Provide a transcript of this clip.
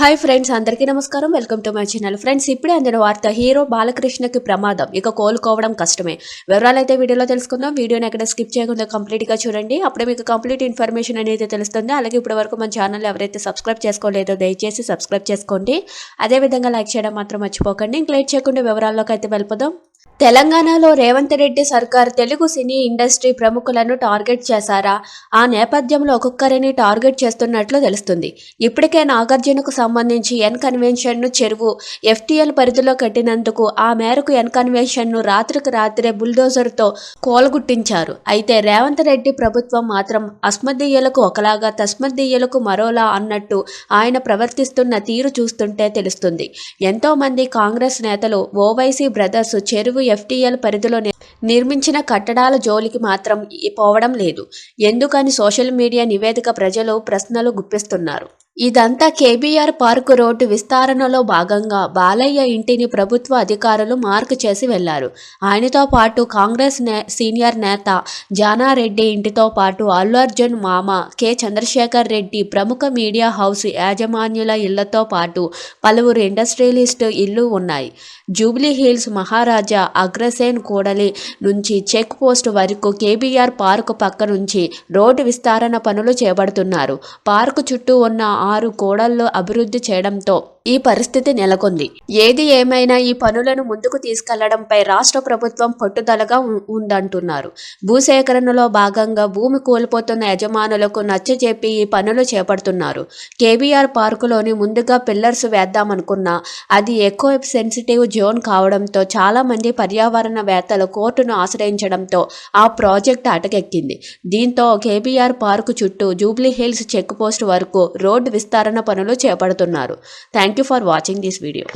Hi friends, అందరికీ నమస్కారం. Welcome to my channel. Friends, ఇప్పుడే అందిన వార్త, హీరో బాలకృష్ణకి ప్రమాదం, ఇక కోలుకోవడం కష్టమే. వివరాలైతే వీడియోలో తెలుసుకుందాం. వీడియోని ఎక్కడ స్కిప్ చేయకుండా కంప్లీట్గా చూడండి, అప్పుడే మీకు కంప్లీట్ ఇన్ఫర్మేషన్ అనేది తెలుస్తుంది. అలాగే ఇప్పటి వరకు మన ఛానల్ ఎవరైతే సబ్స్క్రైబ్ చేసుకోలేదో దయచేసి సబ్స్క్రైబ్ చేసుకోండి. అదేవిధంగా లైక్ చేయడం మాత్రం మర్చిపోకండి. ఇంక లేట్ చేయకుండా వివరాల్లోకి అయితే వెళ్ళిపోదాం. తెలంగాణలో రేవంత్ రెడ్డి సర్కార్ తెలుగు సినీ ఇండస్ట్రీ ప్రముఖులను టార్గెట్ చేశారా? ఆ నేపథ్యంలో ఒక్కొక్కరిని టార్గెట్ చేస్తున్నట్లు తెలుస్తుంది. ఇప్పటికే నాగార్జునకు సంబంధించి ఎన్ కన్వెన్షన్ను చెరువు FTL పరిధిలో కట్టినందుకు ఆ మేరకు ఎన్ కన్వెన్షన్ను రాత్రికి రాత్రే బుల్డోజర్తో కోలగుట్టించారు. అయితే రేవంత్ రెడ్డి ప్రభుత్వం మాత్రం అస్మదీయులకు ఒకలాగా తస్మదీయులకు మరోలా అన్నట్టు ఆయన ప్రవర్తిస్తున్న తీరు చూస్తుంటే తెలుస్తుంది. ఎంతో మంది కాంగ్రెస్ నేతలు ఓవైసీ బ్రదర్స్ చెరువు FTL పరిధిలో నిర్మించిన కట్టడాల జోలికి మాత్రం పోవడం లేదు. ఎందుకని సోషల్ మీడియా నివేదిక ప్రజలు ప్రశ్నలు గుప్పిస్తున్నారు. ఇదంతా KBR పార్కు రోడ్డు విస్తరణలో భాగంగా బాలయ్య ఇంటిని ప్రభుత్వ అధికారులు మార్క్ చేసి వెళ్లారు. ఆయనతో పాటు కాంగ్రెస్ సీనియర్ నేత జానారెడ్డి ఇంటితో పాటు అల్లు అర్జున్ మామ K చంద్రశేఖర్ రెడ్డి, ప్రముఖ మీడియా హౌస్ యాజమాన్యుల ఇళ్లతో పాటు పలువురు ఇండస్ట్రియలిస్ట్ ఇళ్లు ఉన్నాయి. జూబ్లీ హిల్స్, మహారాజా అగ్రసేన్ కూడలి నుంచి చెక్ పోస్ట్ వరకు KBR పార్కు పక్క నుంచి రోడ్డు విస్తరణ పనులు చేపడుతున్నారు. పార్కు చుట్టూ ఉన్న 6 కూడళ్లు అభివృద్ధి చేయడంతో ఈ పరిస్థితి నెలకొంది. ఏది ఏమైనా ఈ పనులను ముందుకు తీసుకెళ్లడంపై రాష్ట్ర ప్రభుత్వం పట్టుదలగా ఉందంటున్నారు. భూసేకరణలో భాగంగా భూమి కోల్పోతున్న యజమానులకు నచ్చజెప్పి ఈ పనులు చేపడుతున్నారు. KBR పార్కులోని ముందుగా పిల్లర్స్ వేద్దామనుకున్నా అది ఎక్కువ సెన్సిటివ్ జోన్ కావడంతో చాలా మంది పర్యావరణవేత్తలు కోర్టును ఆశ్రయించడంతో ఆ ప్రాజెక్టు అటకెక్కింది. దీంతో KBR పార్కు చుట్టూ జూబ్లీ హిల్స్ చెక్ పోస్ట్ వరకు రోడ్డు విస్తరణ పనులు చేపడుతున్నారు. Thank you for watching this video.